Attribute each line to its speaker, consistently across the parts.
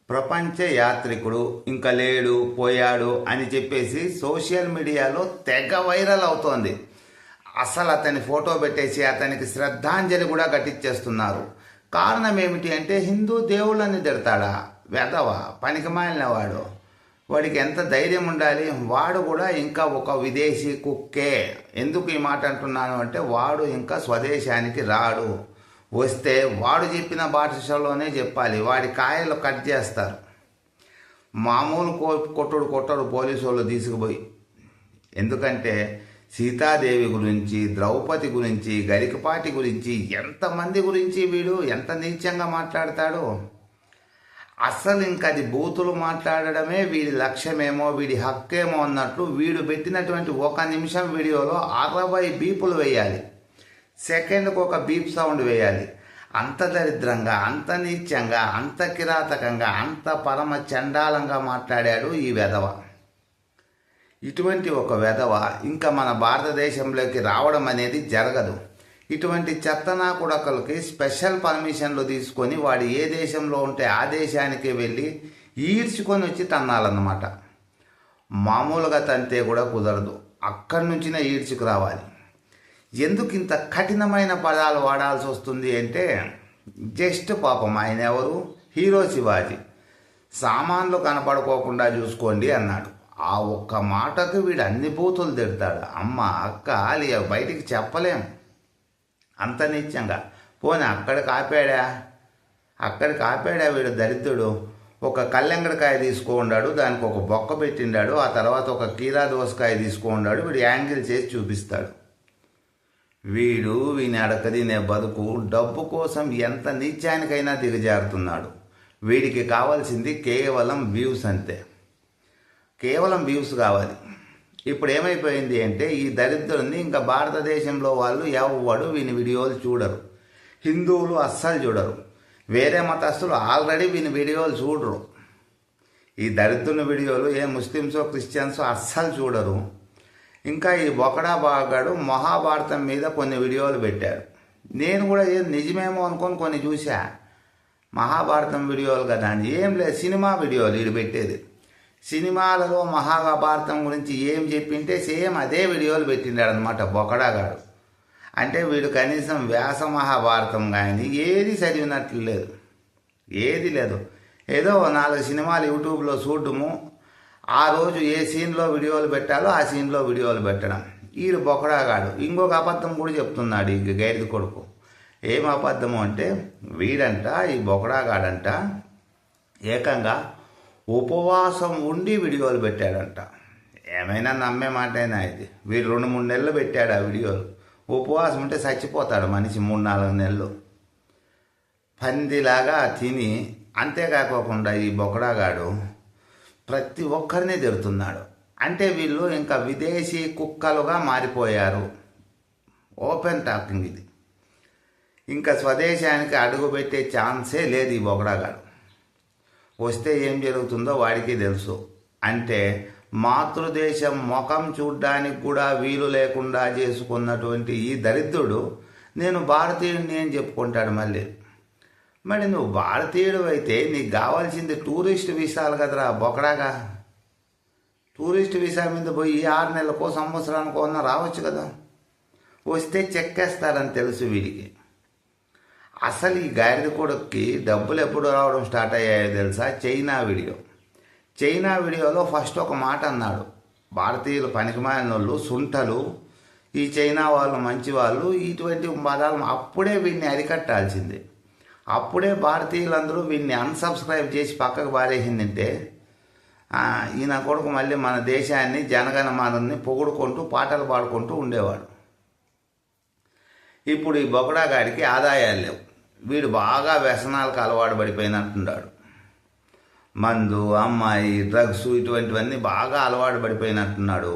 Speaker 1: ప్రపంచ యాత్రికుడు ఇంకా లేడు పోయాడు అని చెప్పేసి సోషల్ మీడియాలో తెగ వైరల్ అవుతోంది. అసలు అతని ఫోటో పెట్టేసి అతనికి శ్రద్ధాంజలి కూడా ఘటించేస్తున్నారు. కారణం ఏమిటి అంటే హిందూ దేవుళ్ళని తిడతాడా వెధవ పనికిమాలినవాడు, వాడికి ఎంత ధైర్యం ఉండాలి. వాడు కూడా ఇంకా ఒక విదేశీ కుక్కే. ఎందుకు ఈ మాట అంటున్నాను అంటే వాడు ఇంకా స్వదేశానికి రాడు. వస్తే వాడు చెప్పిన భాషలోనే చెప్పాలి. వాడి కాయలు కట్ చేస్తారు. మామూలు కొట్టరు పోలీసు వాళ్ళు తీసుకుపోయి. ఎందుకంటే సీతాదేవి గురించి, ద్రౌపది గురించి, గరికపాటి గురించి, ఎంతమంది గురించి వీడు ఎంత నీచంగా మాట్లాడతాడు. అసలు ఇంకా అది బూతులు మాట్లాడడమే వీడి లక్ష్యమేమో, వీడి హక్కేమో అన్నట్లు వీడు పెట్టినటువంటి 1 నిమిషం వీడియోలో 60 బీపులు వేయాలి. సెకండ్కి ఒక బీప్ సౌండ్ వేయాలి. అంత దరిద్రంగా, అంత నీచంగా, అంత కిరాతకంగా, అంత పరమ చండాలంగా మాట్లాడాడు ఈ వెధవ. ఇటువంటి ఒక వెధవ ఇంకా మన భారతదేశంలోకి రావడం అనేది జరగదు. ఇటువంటి చెత్తనా కుడకలకి స్పెషల్ పర్మిషన్లు తీసుకొని వాడు ఏ దేశంలో ఉంటే ఆ దేశానికి వెళ్ళి ఈడ్చుకొని వచ్చి తన్నాలన్నమాట. మామూలుగా తంతే కూడా కుదరదు, అక్కడి నుంచినే ఈడ్చుకు రావాలి. ఎందుకు ఇంత కఠినమైన పదాలు వాడాల్సి వస్తుంది అంటే జస్ట్ పాపం ఆయన ఎవరు, హీరో శివాజీ. సామాన్లు కనపడుకోకుండా చూసుకోండి అన్నాడు. ఆ ఒక్క మాటకు వీడు అన్ని బూతులు తిడతాడు. అమ్మ అక్క అలియా బయటికి చెప్పలేం అంత నీచంగా. పోనీ అక్కడికి ఆపాడా వీడు దరిద్రుడు. ఒక కల్లెంగడకాయ తీసుకున్నాడు, దానికి ఒక బొక్క పెట్టిండాడు, ఆ తర్వాత ఒక కీరా దోసకాయ తీసుకున్నాడు. వీడు యాంగిల్ చేసి చూపిస్తాడు. వీని అడకదినే బతుకు డబ్బు కోసం ఎంత నీచానికైనా దిగజారుతున్నాడు. వీడికి కావాల్సింది కేవలం వ్యూస్ అంతే, కేవలం వ్యూస్ కావాలి. ఇప్పుడు ఏమైపోయింది అంటే ఈ దరిద్రుని ఇంకా భారతదేశంలో వాళ్ళు ఎవడు వీని వీడియోలు చూడరు. హిందువులు అస్సలు చూడరు, వేరే మతస్థులు ఆల్రెడీ వీని వీడియోలు చూడరు. ఈ దరిద్రుని వీడియోలు ఏ ముస్లిమ్సో క్రిస్టియన్సో అస్సలు చూడరు. ఇంకా ఈ బొకడా బాగాడు మహాభారతం మీద కొన్ని వీడియోలు పెట్టాడు. నేను కూడా నిజమేమో అనుకొని కొన్ని చూసా. మహాభారతం వీడియోలు కదా అని ఏం లేదు, సినిమా వీడియోలు వీడు పెట్టేది. సినిమాలలో మహాభారతం గురించి ఏం చెప్పింటే సేమ్ అదే వీడియోలు పెట్టిండాడు అనమాట బొకడాగాడు. అంటే వీడు కనీసం వ్యాస మహాభారతం కానీ ఏది చదివినట్లు లేదు, ఏది లేదు. ఏదో 4 సినిమాలు యూట్యూబ్లో చూడటము, ఆ రోజు ఏ సీన్లో వీడియోలు పెట్టాలో ఆ సీన్లో వీడియోలు పెట్టడం. వీడు బొకడాగాడు ఇంకొక అబద్ధం కూడా చెప్తున్నాడు ఈ గైడ్ కొడుకు. ఏం అబద్ధము అంటే వీడంట, ఈ బొకడాగాడంట ఏకంగా ఉపవాసం ఉండి వీడియోలు పెట్టాడంట. ఏమైనా నమ్మే మాటైనా ఇది. వీడు 2-3 నెలలు పెట్టాడు ఆ వీడియోలు. ఉపవాసం ఉంటే చచ్చిపోతాడు మనిషి 3-4 నెలలు పందిలాగా తిని. అంతేకాకోకుండా ఈ బొకడాగాడు ప్రతి ఒక్కరిని తిడుతున్నాడు. అంటే వీళ్ళు ఇంకా విదేశీ కుక్కలుగా మారిపోయారు. ఓపెన్ టాకింగ్ ఇది. ఇంకా స్వదేశానికి అడుగుపెట్టే ఛాన్సే లేదు ఈ బొకడాగాడు. వస్తే ఏం జరుగుతుందో వాడికి తెలుసు. అంటే మాతృదేశం ముఖం చూడ్డానికి కూడా వీలు లేకుండా చేసుకున్నటువంటి ఈ దరిద్రుడు నేను భారతీయుడిని అని చెప్పుకుంటాడు మళ్ళీ. మరి నువ్వు భారతీయుడు అయితే నీకు కావాల్సింది టూరిస్ట్ వీసాలు కదరా బొకడాగా. టూరిస్ట్ వీసా మీద పోయి 6 నెలలకో సంవత్సరానికో అన్న రావచ్చు కదా. వస్తే చెక్కేస్తారని తెలుసు వీడికి. అసలు ఈ గాడిద కొడుక్కి డబ్బులు ఎప్పుడు రావడం స్టార్ట్ అయ్యాయో తెలుసా? చైనా వీడియోలో ఫస్ట్ ఒక మాట అన్నాడు, భారతీయులు పనికిమాలిన వాళ్ళు, సుంఠలు, ఈ చైనా వాళ్ళు మంచి వాళ్ళు, ఇటువంటి పదాలు. అప్పుడే వీడిని అరికట్టాల్సింది. అప్పుడే భారతీయులందరూ వీడిని అన్సబ్స్క్రైబ్ చేసి పక్కకు పారేసిందంటే ఈయన కొడుకు మళ్ళీ మన దేశాన్ని జనగణమనాన్ని పొగుడుకుంటూ పాటలు పాడుకుంటూ ఉండేవాడు. ఇప్పుడు ఈ బొకడాగాడికి ఆదాయాలు లేవు. వీడు బాగా వ్యసనాలకు అలవాటు పడిపోయినట్టున్నాడు. మందు, అమ్మాయి, డ్రగ్స్ ఇటువంటివన్నీ బాగా అలవాటు పడిపోయినట్టున్నాడు.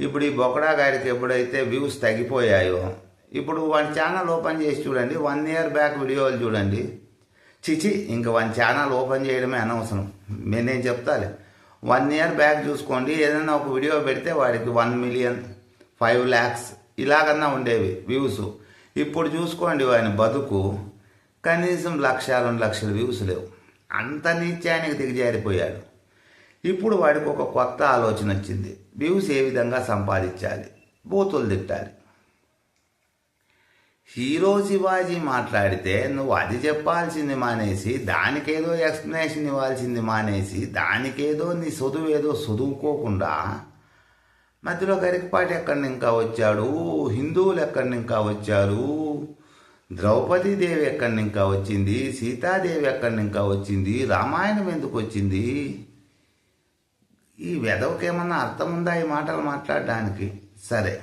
Speaker 1: ఇప్పుడు ఈ బొకడాగాడికి ఎప్పుడైతే వ్యూస్ తగ్గిపోయాయో, ఇప్పుడు వాడి ఛానల్ ఓపెన్ చేసి చూడండి, 1 ఇయర్ బ్యాక్ వీడియోలు చూడండి. ఇంక వాడి ఛానల్ ఓపెన్ చేయడమే అనవసరం. నేను చెప్తాలే, 1 ఇయర్ బ్యాక్ చూసుకోండి. ఏదైనా ఒక వీడియో పెడితే వాడికి 1 మిలియన్, 5 lakhs ఇలాగన్నా ఉండేవి వ్యూస్. ఇప్పుడు చూసుకోండి వాని బతుకు కనీసం 1-2 లక్షల వ్యూస్ లేవు. అంత నీచానికి దిగజారిపోయాడు. ఇప్పుడు వాడికి ఒక కొత్త ఆలోచన వచ్చింది. వ్యూస్ ఏ విధంగా సంపాదించాలి, బూతులు తిట్టాలి. హీరో శివాజీ మాట్లాడితే నువ్వు అది చెప్పాల్సింది మానేసి దానికేదో ఎక్స్ప్లెనేషన్ ఇవ్వాల్సింది మానేసి దానికేదో నీ చదువేదో చదువుకోకుండా మధ్యలో గరికపాటి ఎక్కడి ఇంకా వచ్చాడు, హిందువులు ఎక్కడి ఇంకా వచ్చారు, ద్రౌపదీదేవి ఎక్కడి ఇంకా వచ్చింది, సీతాదేవి ఎక్కడి ఇంకా వచ్చింది, రామాయణం ఎందుకు వచ్చింది, ఈ వెధవకేమన్నా అర్థం ఉందా ఈ మాటలు మాట్లాడడానికి? సరే,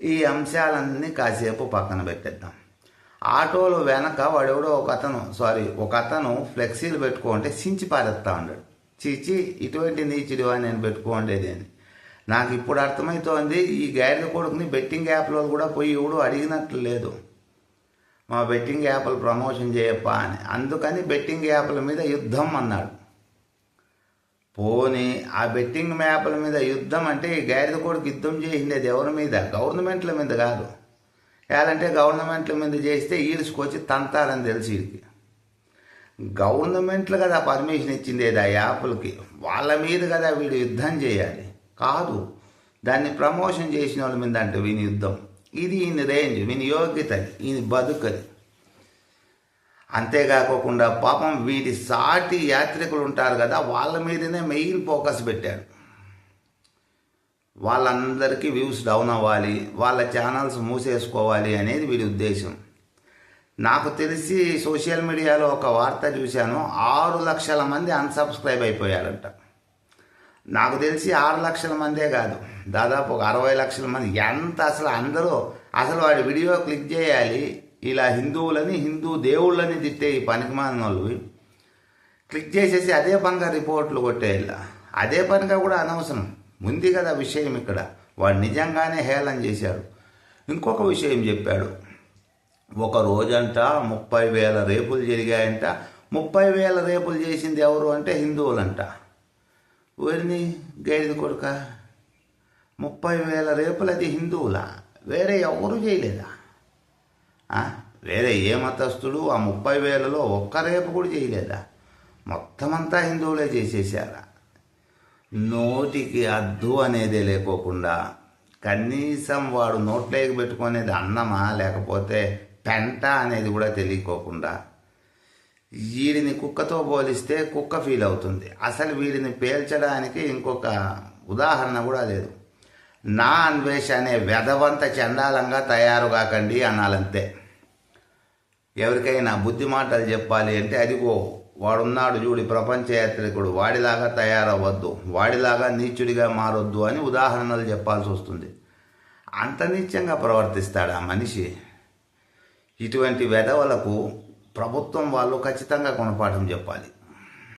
Speaker 1: ఈ అంశాలన్నీ కాసేపు పక్కన పెట్టేద్దాం. ఆటోలో వెనక వాడెవడో ఒక అతను ఫ్లెక్సీలు పెట్టుకుంటే సించి పారేస్తా ఉన్నాడు. చీచి, ఇటువంటి నీచుడివా నేను పెట్టుకోండేది అని. నాకు ఇప్పుడు అర్థమవుతోంది, ఈ గాడిద కొడుకుని బెట్టింగ్ యాప్లో కూడా పోయి ఎవడు అడిగినట్లు లేదు, మా బెట్టింగ్ యాప్లు ప్రమోషన్ చేయప్పా అని. అందుకని బెట్టింగ్ యాప్ల మీద యుద్ధం అన్నాడు. పోనీ ఆ బెట్టింగ్ యాప్ల మీద యుద్ధం అంటే ఈ గాడిద కొడుకు యుద్ధం చేసిండేది ఎవరి మీద? గవర్నమెంట్ల మీద కాదు. ఏదంటే గవర్నమెంట్ల మీద చేస్తే ఈడ్చుకొచ్చి తంతారని తెలిసి వీడికి. గవర్నమెంట్లు కదా పర్మిషన్ ఇచ్చిండేది ఆ యాప్లకి, వాళ్ళ మీద కదా వీడు యుద్ధం చేయాలి. కాదు, దాన్ని ప్రమోషన్ చేసిన వాళ్ళ మీద అంటే వీని యుద్ధం. ఇది ఈయన రేంజ్, వీని యోగ్యత, ఈయన బతుకది. అంతేకాకుండా పాపం వీటి సాటి యాత్రికులు ఉంటారు కదా, వాళ్ళ మీదనే మెయిన్ ఫోకస్ పెట్టాడు. వాళ్ళందరికీ వ్యూస్ డౌన్ అవ్వాలి, వాళ్ళ ఛానల్స్ మూసేసుకోవాలి అనేది వీడి ఉద్దేశం. నాకు తెలిసి సోషల్ మీడియాలో ఒక వార్త చూశాను, 6 లక్షల మంది అన్సబ్స్క్రైబ్ అయిపోయారంట. నాకు తెలిసి 6 లక్షల మందే కాదు, దాదాపు ఒక 60 లక్షల మంది. ఎంత అసలు వాడి వీడియో క్లిక్ చేయాలి, ఇలా హిందువులని హిందూ దేవుళ్ళని తిట్టే ఈ పనికిమాలిన వాళ్ళు క్లిక్ చేసేసి అదే పనిగా రిపోర్ట్లు కొట్టేయాల. అదే పనిగా కూడా అనవసరం ఉంది కదా విషయం. ఇక్కడ వాడు నిజంగానే హేళన చేశాడు. ఇంకొక విషయం చెప్పాడు, ఒక రోజంట 30,000 రేపులు జరిగాయంట. 30,000 రేపులు చేసింది ఎవరు అంటే హిందువులంట. ఊరిని గైది కొడుక, 30,000 రేపులు అది హిందువులా? వేరే ఎవరు చేయలేదా? వేరే ఏ మతస్థుడు ఆ 30,000లో ఒక్క రేపు కూడా చేయలేదా? మొత్తం అంతా హిందువులే చేసేసారా? నోటికి అద్దు అనేదే లేకోకుండా, కనీసం వాడు నోట్లోకి పెట్టుకునేది అన్నమా లేకపోతే పెంట అనేది కూడా తెలియకోకుండా, వీడిని కుక్కతో పోలిస్తే కుక్క ఫీల్ అవుతుంది. అసలు వీడిని పేల్చడానికి ఇంకొక ఉదాహరణ కూడా లేదు. నా అన్వేష అనే వెధవంత చండాలంగా తయారు కాకండి అనాలంతే. ఎవరికైనా బుద్ధి మాటలు చెప్పాలి అంటే అదిగో వాడున్నాడు చూడి ప్రపంచ యాత్రికుడు, వాడిలాగా తయారవ్వద్దు, వాడిలాగా నీచుడిగా మారొద్దు అని ఉదాహరణలు చెప్పాల్సి వస్తుంది. అంత నీచంగా ప్రవర్తిస్తాడు ఆ మనిషి. ఇటువంటి వెధవలకు ప్రభుత్వం వాళ్ళు ఖచ్చితంగా గుణపాఠం చెప్పాలి.